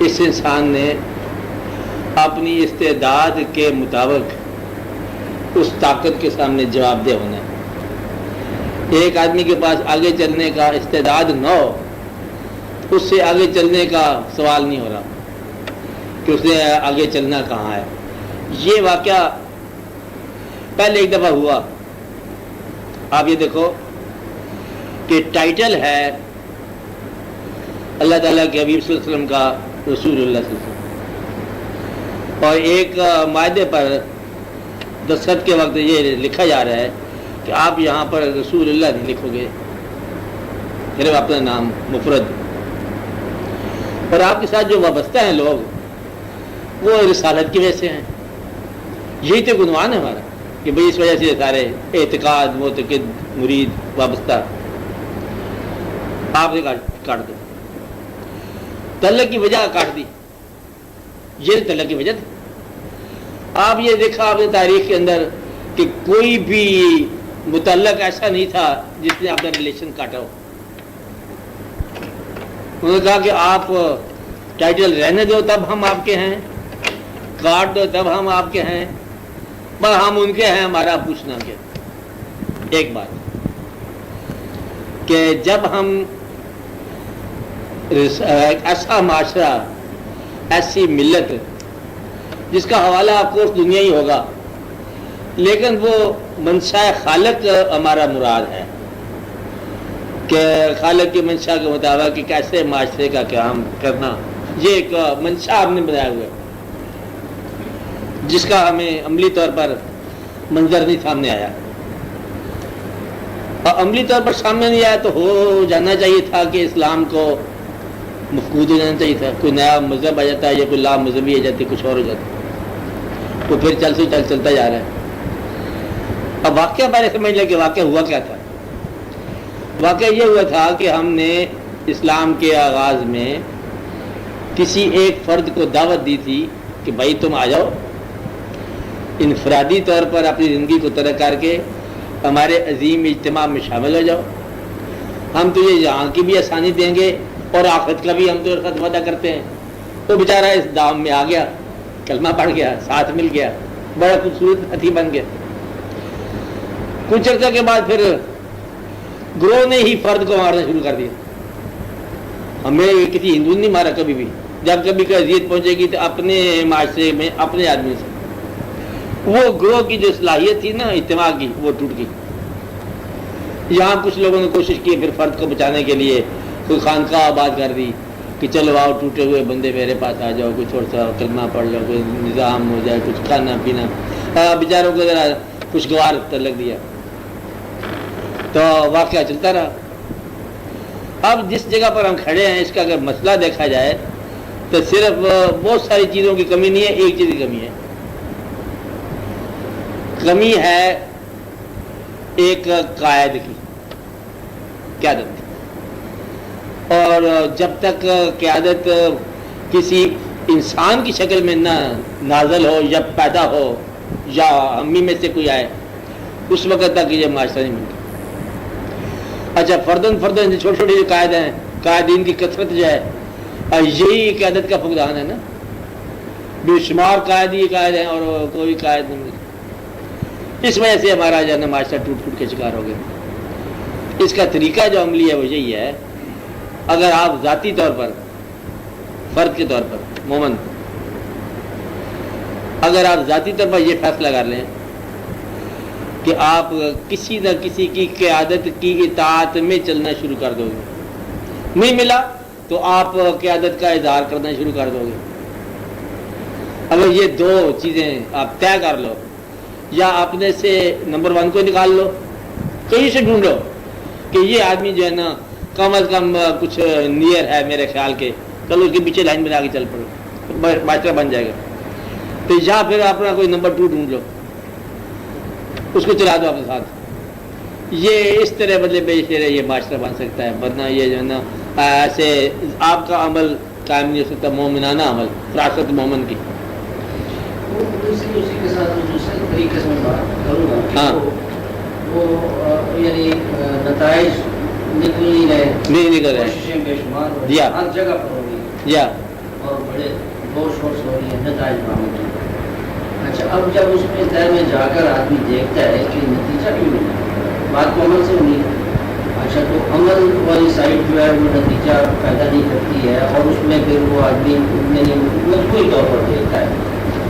اس انسان نے اپنی استعداد کے مطابق اس طاقت کے سامنے جواب دہ ہونا ہے۔ ایک آدمی کے پاس آگے چلنے کا استعداد نہ ہو، اس سے آگے چلنے کا سوال نہیں ہو رہا کہ اس نے آگے چلنا کہاں ہے۔ یہ واقعہ پہلے ایک دفعہ ہوا۔ آپ یہ دیکھو کہ ٹائٹل ہے اللہ تعالیٰ کے حبیب صلی اللہ علیہ وسلم کا رسول اللہ صلی اللہ علیہ وسلم، اور ایک معاہدے پر دستخط کے وقت یہ لکھا جا رہا ہے کہ آپ یہاں پر رسول اللہ نہیں لکھو گے، صرف اپنا نام مفرد، اور آپ کے ساتھ جو وابستہ ہیں لوگ وہ رسالت کی وجہ سے ہیں۔ یہی تو عنوان ہے ہمارا کہ بھئی اس وجہ سے سارے اعتقاد، معتقد، مرید وابستہ آپ نے کاٹ دو، تعلق کی وجہ کاٹ دی، یہ تعلق کی وجہ تھی۔ آپ یہ دیکھا آپ نے تاریخ کے اندر کہ کوئی بھی متعلق ایسا نہیں تھا جس نے اپنا ریلیشن کاٹا ہو۔ انہوں نے کہا کہ آپ ٹائٹل رہنے دو تب ہم آپ کے ہیں، کاٹ دو تب ہم آپ کے ہیں، پر ہم ان کے ہیں، ہمارا پوچھنا کیا۔ ایک بات کہ جب ہم ایسا معاشرہ، ایسی ملت جس کا حوالہ آف کورس دنیا ہی ہوگا، لیکن وہ منشاء خالق ہمارا مراد ہے کہ خالق کی منشاء کے مطابق کہ کیسے معاشرے کا قیام کرنا، یہ ایک منشاء ہم نے بنایا ہوا ہے جس کا ہمیں عملی طور پر منظر نہیں سامنے آیا، اور عملی طور پر سامنے نہیں آیا تو ہو جانا چاہیے تھا کہ اسلام کو مفقود ہو جانا چاہیے تھا، کوئی نیا مذہب آ جاتا ہے یا کوئی لا مذہبی آ جاتی، کچھ اور ہو جاتا، وہ پھر چلتا جا رہا ہے۔ اب واقعہ پہلے سمجھ لیں کہ واقعہ ہوا کیا تھا۔ واقعہ یہ ہوا تھا کہ ہم نے اسلام کے آغاز میں کسی ایک فرد کو دعوت دی تھی کہ بھائی تم آ جاؤ، انفرادی طور پر اپنی زندگی کو ترک کر کے ہمارے عظیم اجتماع میں شامل ہو جاؤ، ہم تجھے یہاں کی بھی آسانی دیں گے اور آخرت کا بھی ہم تمہارے ساتھ وعدہ کرتے ہیں۔ تو بیچارہ اس دام میں آ گیا، کلمہ پڑھ گیا، ساتھ مل گیا، بڑا خوبصورت ہتھی بن گیا۔ کچھ عرصہ کے بعد پھر گروہ نے ہی فرد کو مارنا شروع کر دیا۔ ہمیں کسی ہندو نے نہیں مارا کبھی بھی، جب کبھی کوئی اذیت پہنچے گی تو اپنے معاشرے میں اپنے آدمی سے۔ وہ گروہ کی جو صلاحیت تھی نا اجتماع کی، وہ ٹوٹ گئی۔ یہاں کچھ لوگوں نے کوشش کی پھر فرد کو بچانے کے لیے، کوئی خانقاہ آباد کر دی کہ چلو آؤ ٹوٹے ہوئے بندے میرے پاس آ جاؤ، کچھ تھوڑا سا کلمہ پڑھ لو، کوئی نظام ہو جائے، کچھ کھانا پینا، بیچاروں کو ذرا خوشگوار تعلق دیا، تو واقعہ چلتا رہا۔ اب جس جگہ پر ہم کھڑے ہیں اس کا اگر مسئلہ دیکھا جائے تو صرف بہت ساری چیزوں کی کمی نہیں ہے، ایک چیز کی کمی ہے، کمی ہے ایک قائد کی، قیادت۔ اور جب تک قیادت کسی انسان کی شکل میں نہ نازل ہو یا پیدا ہو یا ہمی میں سے کوئی آئے، اس وقت تک یہ معاشرہ نہیں ملتا۔ اچھا فردن چھوٹے چھوٹے جو قائد ہیں، قائدین کی کثرت جو ہے، یہی قیادت کا فقدان ہے نا، بے شمار قائد ہی قائد ہیں اور کوئی قائد نہیں ملتا۔ اس وجہ سے ہمارا جو ہے نا معاشرہ ٹوٹ پھوٹ کے شکار ہو گیا۔ اس کا طریقہ جو عملی ہے وہ یہی ہے، اگر آپ ذاتی طور پر فرد کے طور پر مومن، اگر آپ ذاتی طور پر یہ فیصلہ کر لیں کہ آپ کسی نہ کسی کی قیادت کی اطاعت میں چلنا شروع کر دو گے، نہیں ملا تو آپ قیادت کا اظہار کرنا شروع کر دو گے۔ اگر یہ دو چیزیں آپ طے کر لو، یا اپنے سے نمبر 1 کو نکال لو، کہیں سے ڈھونڈو کہ یہ آدمی جو ہے نا کم از کم کچھ نیئر ہے میرے خیال کے، چلو اس کے پیچھے لائن بنا کے چل پڑو، معاشرہ بن جائے گا۔ تو یا پھر اپنا کوئی نمبر 2 ڈھونڈ لو، اس کو چلا دو اپنے ساتھ۔ یہ اس طرح بدلے بے شرے یہ معاشرہ بن سکتا ہے، ورنہ یہ جو ہے نا ایسے آپ کا عمل قائم نہیں ہو سکتا، مومنانہ عمل، فراست مومن کی۔ اسی کے ساتھ دوسرے طریقے سے میں بات کروں گا، ہاں وہ یعنی نتائج نکل نہیں رہے، نہیں نکل رہے، کوششیں بے شمار ہو رہی یا ہر جگہ پر ہو رہی یا اور بڑے غور شور سے ہو رہی ہیں نتائج معمول ہیں. اچھا اب جب اس میں طے میں جا کر آدمی دیکھتا ہے کہ نتیجہ کیوں نہیں بات کو عمل سے ہونی ہے. اچھا تو عمل والی سائڈ جو ہے وہ نتیجہ پیدا نہیں کرتی ہے اور اس میں پھر وہ آدمی مجموعی طور پر دیکھتا ہے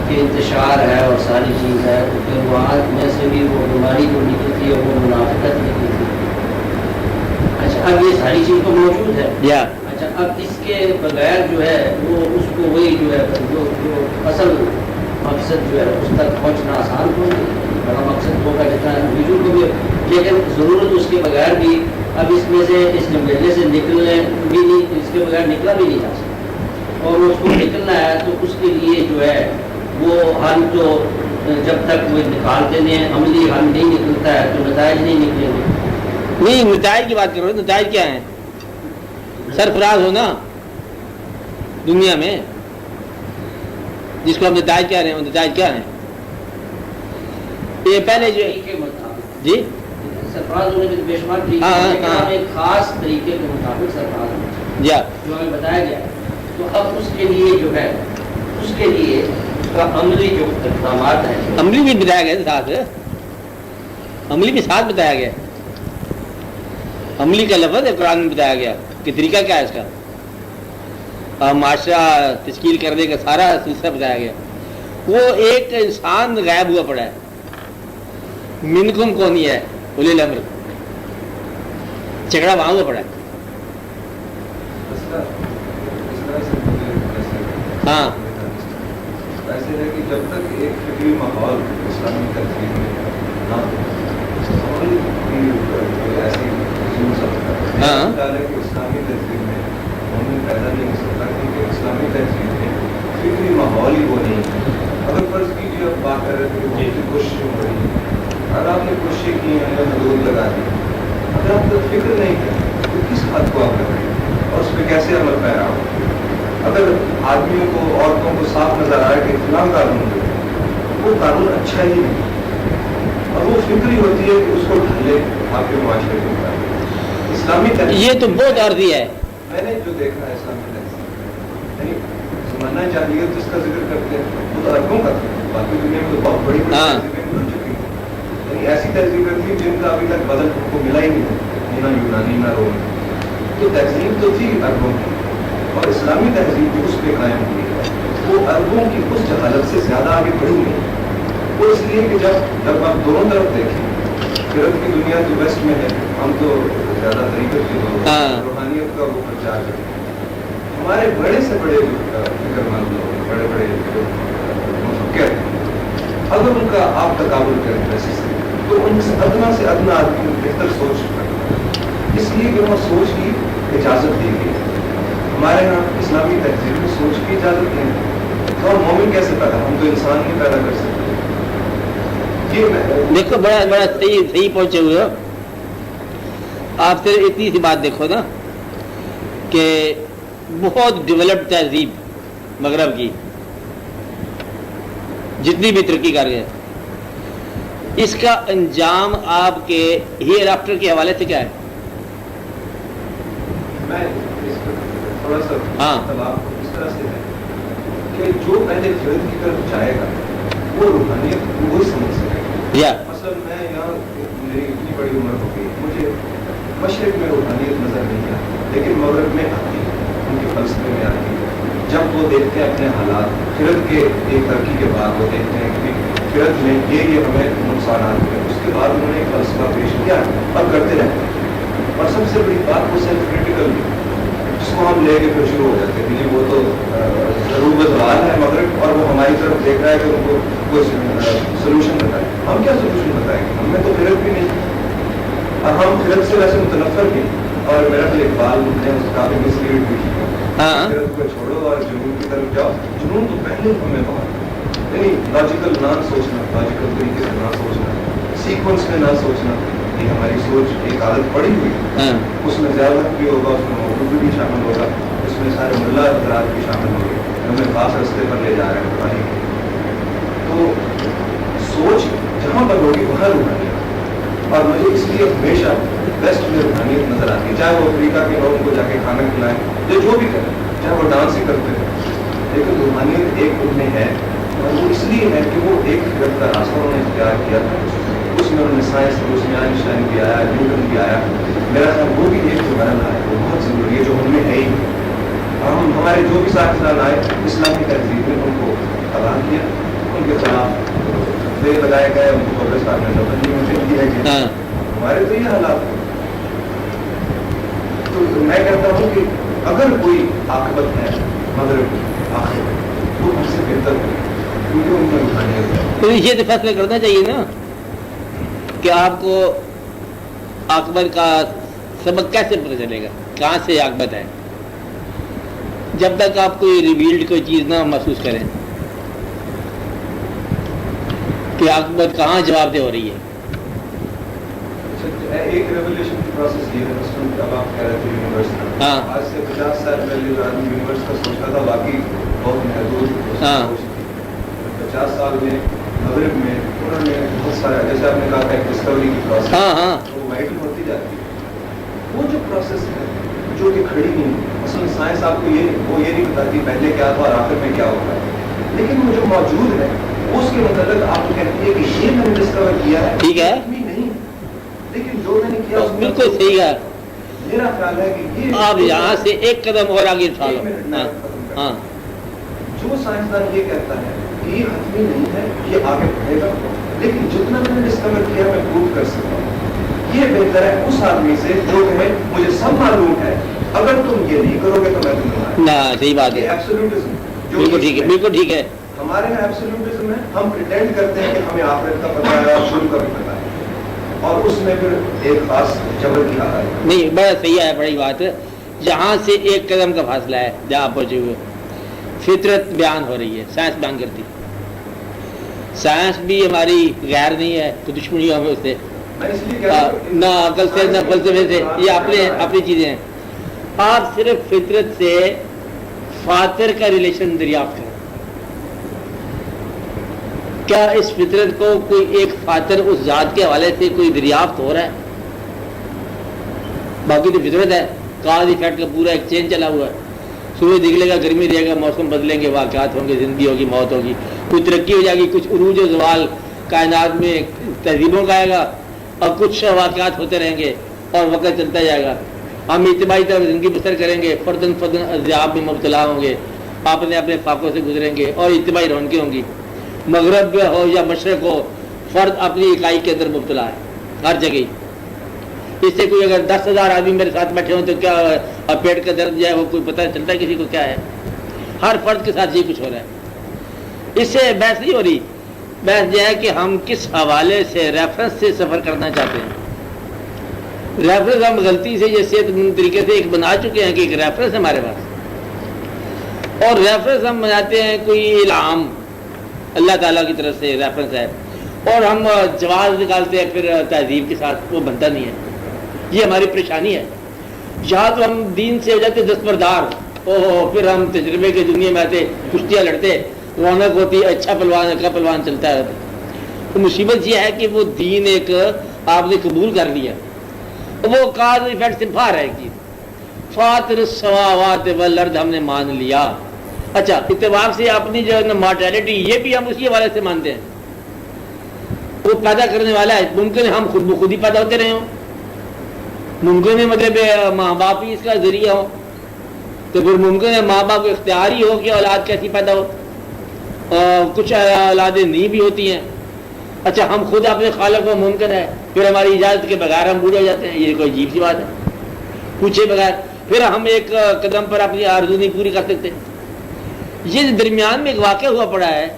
کہ انتشار ہے اور ساری چیز ہے تو پھر وہاں میں سے بھی وہ بیماری جو نکلتی ہے وہ منافقت نکلتی ہے. اچھا اب یہ ساری چیز تو موجود ہے. اچھا اب اس کے بغیر جو ہے وہ اس کو وہی جو ہے جو اصل مقصد جو ہے اس تک پہنچنا آسان تو نہیں بڑا مقصد ہوگا جتنا ویژول کو بھی لیکن ضرورت اس کے بغیر بھی اب اس میں سے اس جمبیلے سے نکلنے بھی نہیں اس کے بغیر نکلا بھی نہیں جا سکتا اور اس کو نکلنا ہے تو اس کے لیے جو ہے وہ حل تو جب تک وہ نکالتے نہیں عملی حل نہیں نکلتا ہے تو نتائج نہیں نکلیں گے. نہیں نتائج کی بات کرو نتائج کیا ہیں سرفراز ہونا دنیا میں جس کو ہم نتائج کہہ رہے ہیں وہ نتائج کیا ہیں یہ پہلے جو کے مطابق جی سرفراز ہونے کے بے شمار طریقے ایک خاص طریقے کے مطابق سرفراز ہونا جو ہمیں بتایا گیا تو اب اس کے لیے جو ہے اس کے لیے اس کا عملی جو اقدامات ہیں عملی بھی بتایا گیا ساتھ عملی بھی ساتھ بتایا گیا عملی کا لفظ ہے قرآن میں بتایا گیا کہ طریقہ کیا ہے اس کا معاشرہ تشکیل کرنے کا سارا سلسلہ بتایا گیا. وہ ایک انسان غائب ہوا پڑا ہے منکم کون ہی ہے اولی الامر جھگڑا وہاں ہوا پڑا ہے. ہاں ایسے ہے کہ جب تک ایک فکری ماحول اسلامی تنظیم میں نہ ایسی اسلامی تنظیم میں مومن پیدا نہیں ہو سکتا کیونکہ اسلامی تنظیم میں فکری ماحول ہی وہ نہیں ہے. اگر فرض کیجیے اب بات کر رہے تھے کہ کوششیں ہو رہی ہیں اگر آپ نے کوششیں کی ہیں حدود لگا دی اگر آپ کو فکر نہیں کریں تو کس حد کو آپ کر رہے ہیں اور اس پہ کیسے عمل پیرا ہو. اگر آدمیوں کو عورتوں کو صاف نظر آئے کہ فلاں قانون جو ہے وہ قانون اچھا ہی نہیں اور وہ فکری ہوتی ہے کہ اس کو ڈھالے آپ کے معاشرے کے مطابق اسلامی تنظیم یہ تو بہت عرضی ہے. میں نے جو دیکھا ہے اسلامی تنظیم یعنی زمانہ جاہلیت جس کا ذکر کرتے ہیں وہ تو اربوں کا تھا باقی دنیا میں تو بہت بڑی تنظیمیں گزر چکی ہیں یعنی ایسی تنظیمیں تھیں جن کا ابھی تک بدل کو ملا ہی نہیں نہ یونانی نہ رومی. تو تہذیب تو تھی اربوں کی اور اسلامی تہذیب جو اس پہ قائم ہوئی ہے وہ اربوں کی اس جہالت سے زیادہ آگے بڑھی نہیں. وہ اس لیے کہ جب آپ دونوں طرف دیکھیں فطرت کی دنیا جو ویسٹ میں ہے ہم تو زیادہ طریقت کی روحانیت کا وہ پرچار کرتے ہیں. ہمارے بڑے سے بڑے جو فکر مند لوگ بڑے بڑے جو مفکر ہیں اگر ان کا آپ تقابل کریں ویسے سے تو ان سے ادنا آدمی بہتر سوچ رکھتا ہے اس لیے کہ وہاں سوچ کی اجازت دی گئی. ہمارے یہاں اسلامی تہذیب میں سوچ کی اجازت نہیں ہے اور مومن کیسے پیدا ہم تو انسان نہیں پیدا کر سکتے. دیکھو بڑا بڑا صحیح پہنچے ہوئے ہو آپ. صرف اتنی سی بات دیکھو نا کہ بہت ڈیولپڈ تہذیب مغرب کی جتنی بھی ترقی کر گئے اس کا انجام آپ کے ہیئر آفٹر کے حوالے سے کیا ہے؟ میں تھوڑا سا اس طرح سے ہے کہ جو پہلے فرد کی طرف جائے گا وہ روحانیت وہی سمجھ سکے گا. مثلا میں یہاں میری اتنی بڑی عمر ہو گئی مجھے مشرق میں روحانیت نظر نہیں آتی لیکن مغرب میں آتی ہے ان کے فلسفے میں آتی ہے. جب وہ دیکھتے ہیں اپنے حالات فرد کے ایک ترقی کے بعد وہ دیکھتے ہیں کہ فرد میں یہ ہمیں نقصانات ہوئے اس کے بعد انہوں نے ایک فلسفہ پیش کیا اور کرتے رہتے ہیں. اور سب سے بڑی بات وہ سیلف کریٹیکل جس کو ہم لے کے پھر شروع ہو جاتے ہیں کہ وہ تو ضرور سوال ہے مغرب اور وہ ہماری طرف دیکھ رہا ہے کہ ان کو کوئی سولوشن بتائے. ہم کیا سولوشن بتائیں گے ہمیں تو فرد بھی نہیں اور ہم فرد سے ویسے متنفر بھی اور میرا تو اقبال نے اس کافی مسلیڈ بھی کیا فرد کو چھوڑو اور جنون کی طرف جاؤ. جنون تو پہلے ہمیں بہت یعنی لاجیکل نہ سوچنا لاجیکل طریقے سے نہ سوچنا سیکوینس میں نہ سوچنا یہ ہماری سوچ ایک عادت پڑی ہوئی اس میں زیادہ بھی ہوگا اس میں موجود بھی شامل ہوگا اس میں سارے ملا حضرات بھی شامل ہوں گے ہمیں خاص رستے پر لے جا رہے ہیں پڑھائی. تو سوچ جہاں پر ہوگی وہاں روحانیت اور مجھے اس لیے ہمیشہ بیسٹ میں روحانیت نظر آتی ہے چاہے وہ افریقہ کے لوگوں کو جا کے کھانا کھلائیں یا جو بھی کریں چاہے وہ ڈانس ہی کرتے ہیں لیکن روحانیت ایک ان میں ہے، اور وہ اس لیے ہے کہ وہ ایک فرقت کا راستہ انہوں نے اختیار کیا تھا، اس میں انہوں نے سائنس اس میں آئنسٹائن بھی آیا، نیوٹن بھی آیا. میرا خیال وہ بھی ایک جو مرن ہے وہ بہت ضروری ہے، جو ہم میں ہے ہی. ہم ہمارے جو بھی سائنسدان آئے اسلامی تہذیب میں ان کو تباہ کیا، ان کے خلاف بے لگائے گئے، ان کو قبرستان میں دفن کیا گیا. ہمارے تو یہ حالات ہیں. تو میں کہتا ہوں کہ اگر کوئی عاقبت ہے مغرب آخر وہ ہم سے بہتر ہو، کیونکہ ان میں روحانیت ہے. تو یہ تو فیصلہ کرنا چاہیے نا کہ آپ کو عاقبت کا سبق کیسے پتہ چلے گا، کہاں سے عاقبت ہے. جب تک آپ کوئی ریویلڈ کوئی چیز نہ محسوس کریں کہ عاقبت کہاں جواب دہ ہو رہی ہے. ایک ریولیوشن کی پروسیس یہ ہے، مثلاً اب آپ کہہ رہے تھے یونیورس کا، آج سے 50 سال پہلے جو آدمی یونیورس کا سوچتا تھا باقی بہت محدود سوچ تھی. 50 سال میں مغرب میں انہوں نے بہت سارا، جیسے آپ نے کہا تھا ایک ڈسکوری کی پروسیس وہ وائڈ ہوتی جاتی ہے. وہ جو پروسیس ہے جو کہ کھڑی نہیں، مثلاً سائنس آپ کو وہ یہ نہیں بتاتی پہلے کیا تھا اور آخر میں کیا ہوگا، لیکن وہ جو موجود ہے اس کے متعلق آپ کو کہتی ہے کہ یہ میں نے ڈسکور کیا ہے، ٹھیک ہے، نہیں، لیکن جو میں نے کیا بالکل صحیح ہے. میرا خیال ہے کہ یہ آپ یہاں سے ایک قدم اور آگے اٹھا لو. ہاں، جو سائنسدان یہ کہتا ہے کہ یہ حتمی نہیں ہے، یہ آگے بڑھے گا، لیکن جتنا میں نے ڈسکور کیا میں پروو کر سکتا ہوں. یہ بہتر ہے اس آدمی سے جو کہے مجھے سب معلوم ہے، اگر تم یہ نہیں کرو گے تو میں تمہیں نہ. صحیح بات ہے، ایبسولوٹزم بالکل ٹھیک ہے، بالکل ٹھیک ہے. ہمارے یہاں ایبسولوٹزم ہے، ہم پریٹینڈ کرتے ہیں کہ ہمیں آخرت کا پتہ ہے اور شروع کا بھی پتہ ہے، اور اس میں پھر ایک خاص جبر کی حالت ہے. نہیں، بڑا صحیح ہے، بڑی بات ہے. جہاں سے ایک قدم کا فاصلہ ہے جہاں آپ پہنچے ہوئے. فطرت بیان ہو رہی ہے، سائنس بیان کرتی. سائنس بھی ہماری غیر نہیں ہے، تو دشمنی ہمیں اس سے نہ عقل سے نہ فلسفے سے، یہ اپنی چیزیں ہیں. آپ صرف فطرت سے فاطر کا ریلیشن دریافت کریں. کیا اس فطرت کو کوئی ایک فاطر اس ذات کے حوالے سے کوئی دریافت ہو رہا ہے؟ باقی تو فطرت ہے، کاز ایفیکٹ کا پورا ایک چین چلا ہوا ہے. سورج نکلے گا، گرمی رہے گا، موسم بدلیں گے، واقعات ہوں گے، زندگی ہوگی، موت ہوگی، کچھ ترقی ہو جائے گی، کچھ عروج و زوال کائنات میں تہذیبوں کا آئے گا، اور کچھ واقعات ہوتے رہیں گے اور وقت چلتا جائے گا. ہم اجتماعی طور زندگی بسر کریں گے، فردن اضیاب میں مبتلا ہوں گے، اپنے فاقوں سے گزریں گے، اور اجتماعی رونقیں ہوں گی. مغرب ہو یا مشرق ہو، فرد اپنی اکائی کے اندر مبتلا ہے ہر جگہ. اس سے کوئی اگر 10,000 آدمی میرے ساتھ بیٹھے ہوں تو کیا، اور پیٹ کا درد جو ہے وہ کوئی پتہ چلتا ہے کسی کو کیا ہے؟ ہر فرد کے ساتھ یہ کچھ ہو رہا ہے. اس سے بحث نہیں ہو رہی. بحث یہ ہے کہ ہم کس حوالے سے، ریفرنس سے سفر کرنا چاہتے ہیں. ریفرنس ہم غلطی سے یہ صحت مند طریقے سے ایک بنا چکے ہیں کہ ایک ریفرنس ہمارے پاس، اور ریفرنس ہم بناتے ہیں کوئی الہام اللہ تعالیٰ کی طرف سے ریفرنس ہے، اور ہم جواز نکالتے ہیں پھر تہذیب کے ساتھ، وہ بنتا نہیں ہے. یہ ہماری پریشانی ہے. یہاں تو ہم دین سے ہو جاتے دستبردار، پھر ہم تجربے کی دنیا میں آتے، کشتیاں لڑتے، رونق ہوتی، اچھا پلوان چلتا ہے. تو مصیبت یہ ہے کہ وہ دین ایک آپ نے قبول کر لیا، وہ کاز ایفیکٹ سے باہر ہے کہ فاطر السماوات والارض ہم نے مان لیا. اچھا، اتفاق سے اپنی جو ہے نا مارٹیلٹی، یہ بھی ہم اسی حوالے سے مانتے ہیں. وہ پیدا کرنے والا ہے. ممکن ہے ہم خود بخود ہی پیدا ہوتے رہے ہوں، ممکن ہے مطلب ماں باپ ہی اس کا ذریعہ ہو، تو پھر ممکن ہے ماں باپ کو اختیار ہی ہو کہ اولاد کیسی پیدا ہو. کچھ اولادیں نہیں بھی ہوتی ہیں. اچھا، ہم خود اپنے خالق کو ممکن ہے پھر ہماری اجازت کے بغیر ہم بوڑھے ہو جاتے ہیں. یہ کوئی عجیب سی بات ہے، پوچھے بغیر پھر ہم ایک قدم پر اپنی آرزو نہیں پوری کر سکتے. یہ درمیان میں ایک واقعہ ہوا پڑا ہے،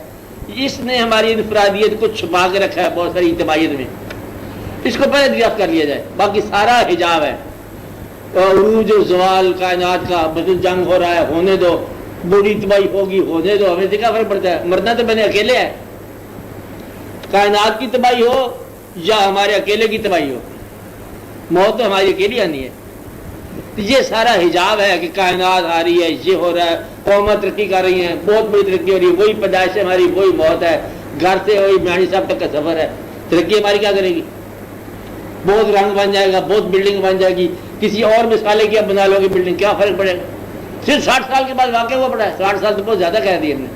اس نے ہماری انفرادیت کو چھپا کے رکھا ہے بہت ساری اجتماعیت میں. اس کو پہلے دریافت کر لیا جائے، باقی سارا حجاب ہے. عروج و زوال کائنات کا، بس جنگ ہو رہا ہے، ہونے دو، بڑی تباہی ہوگی، ہونے دو. ہمیں سے کیا فرق پڑتا ہے؟ مرنا تو میں نے اکیلے ہے. کائنات کی تباہی ہو یا ہمارے اکیلے کی تباہی ہو، موت تو ہماری اکیلی آنی ہے. یہ سارا حجاب ہے کہ کائنات آ رہی ہے، یہ ہو رہا ہے، قومیں ترقی کر رہی ہیں، بہت بڑی ترقی ہو رہی ہے، وہی پیدائش ہے ہماری، وہی موت ہے، گھر سے وہی میانی صاحب تک کا سفر ہے. ترقی ہماری کیا کرے گی؟ بہت رنگ بن جائے گا، بہت بلڈنگ بن جائے گی، کسی اور مثالے کی اب بنا لو گے بلڈنگ، کیا فرق پڑے گا؟ صرف 60 سال کے بعد واقع ہوا پڑا ہے. 60 سال تو بہت زیادہ کہہ دیا ہم نے.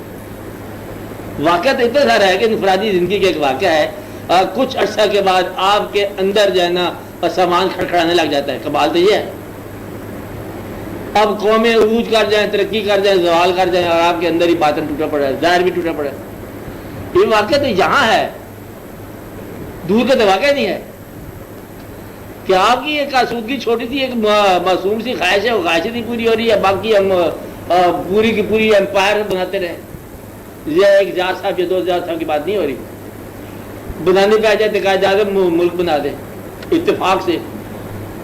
واقعہ تو اتنا سارا ہے کہ انفرادی زندگی کا ایک واقعہ ہے. کچھ عرصہ کے بعد آپ کے اندر جو ہے نا سامان کھڑکھڑانے لگ جاتا ہے. کمال تو یہ ہے. اب قومیں عروج کر جائیں, ترقی کر جائیں, زوال کر جائیں, اور آپ کے اندر ہی باطن ٹوٹا پڑا ہے, ظاہر بھی ٹوٹا پڑا ہے. یہ واقعہ تو یہاں ہے, دور کا تو واقعہ نہیں ہے کہ آپ کی ایک آسودگی چھوٹی سی ایک معصوم سی خواہش ہے, وہ خواہش نہیں پوری ہو رہی ہے, باقی ہم پوری کی پوری امپائر بناتے رہے. یہ 1000 صاحب یا 2000 صاحب کی بات نہیں ہو رہی. بنانے پہ آ جاتے کہا جاتے ملک بنا دیں اتفاق سے.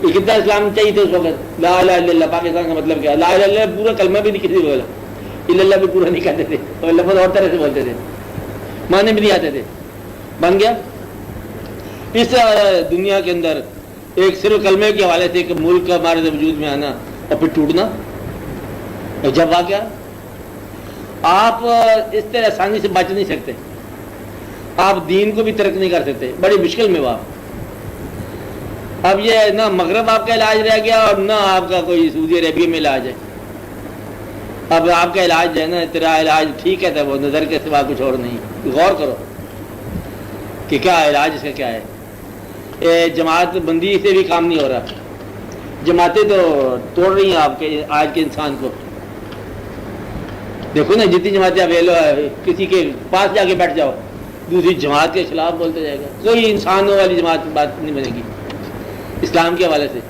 یہ کتنا اسلام چاہیے تھے اس وقت؟ لا الہ الا اللہ. پاکستان کا مطلب کیا؟ لا الہ الا اللہ پورا کلمہ بھی نہیں کسی بولا, الا اللہ بھی پورا نہیں کہتے تھے, اور لفظ اور طرح سے بولتے تھے, معنی بھی نہیں آتے تھے. بن گیا اس دنیا کے اندر ایک صرف کلمے کے حوالے سے کہ ملک کا ہمارے وجود میں آنا اور پھر ٹوٹنا. اور جب آ گیا آپ اس طرح آسانی سے بچ نہیں سکتے. آپ دین کو بھی ترک نہیں کر سکتے, بڑی مشکل میں وہ. اب یہ نہ مغرب آپ کا علاج رہ گیا اور نہ آپ کا کوئی سعودی عربیہ میں علاج ہے. اب آپ کا علاج جو ہے نا تیرا علاج ٹھیک ہے, وہ نظر کے سوا کچھ اور نہیں. غور کرو کہ کیا علاج اس کا کیا ہے. جماعت بندی سے بھی کام نہیں ہو رہا. جماعتیں تو توڑ رہی ہیں آپ کے آج کے انسان کو. دیکھو نا جتنی جماعتیں اویلو ہے, کسی کے پاس جا کے بیٹھ جاؤ, دوسری جماعت کے خلاف بولتے جائے گا. کوئی انسانوں والی جماعت بات نہیں بنے گی اسلام کے حوالے سے.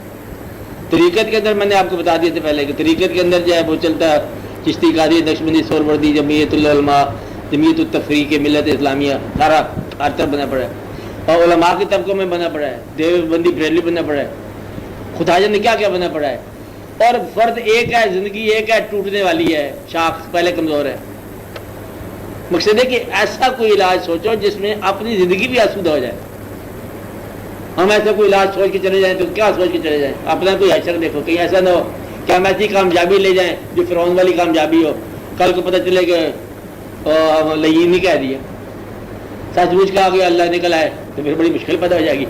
طریقت کے اندر میں نے آپ کو بتا دیا تھا پہلے کہ طریقت کے اندر جو ہے وہ چلتا ہے چشتی قادری نقشبندی سہروردی جمعیت العلماء جمعیت التفریق ملت اسلامیہ, سارا ہر طرف بنا پڑا ہے. اور علماء کے طبقوں میں بنا پڑا ہے, دیوبندی بریلوی بنا پڑا ہے, خدا جانے کیا کیا بنا پڑا ہے. اور فرد ایک ہے, زندگی ایک ہے, ٹوٹنے والی ہے, شاخ پہلے کمزور ہے. مقصد ہے کہ ایسا کوئی علاج سوچو جس میں اپنی زندگی بھی آسودہ ہو جائے. ہم ایسا کوئی علاج سوچ کے چلے جائیں تو کیا سوچ کے چلے جائیں؟ اپنا کوئی حشر دیکھو, کہیں ایسا نہ ہو کہ ہم ایسی کامیابی لے جائیں جو فرعون والی کامیابی ہو, کل کو پتہ چلے کہ لعین نہیں کہہ دیا, سچ مچ کہا کہ اللہ نکل آئے تو پھر بڑی مشکل پیدا ہو جائے گی.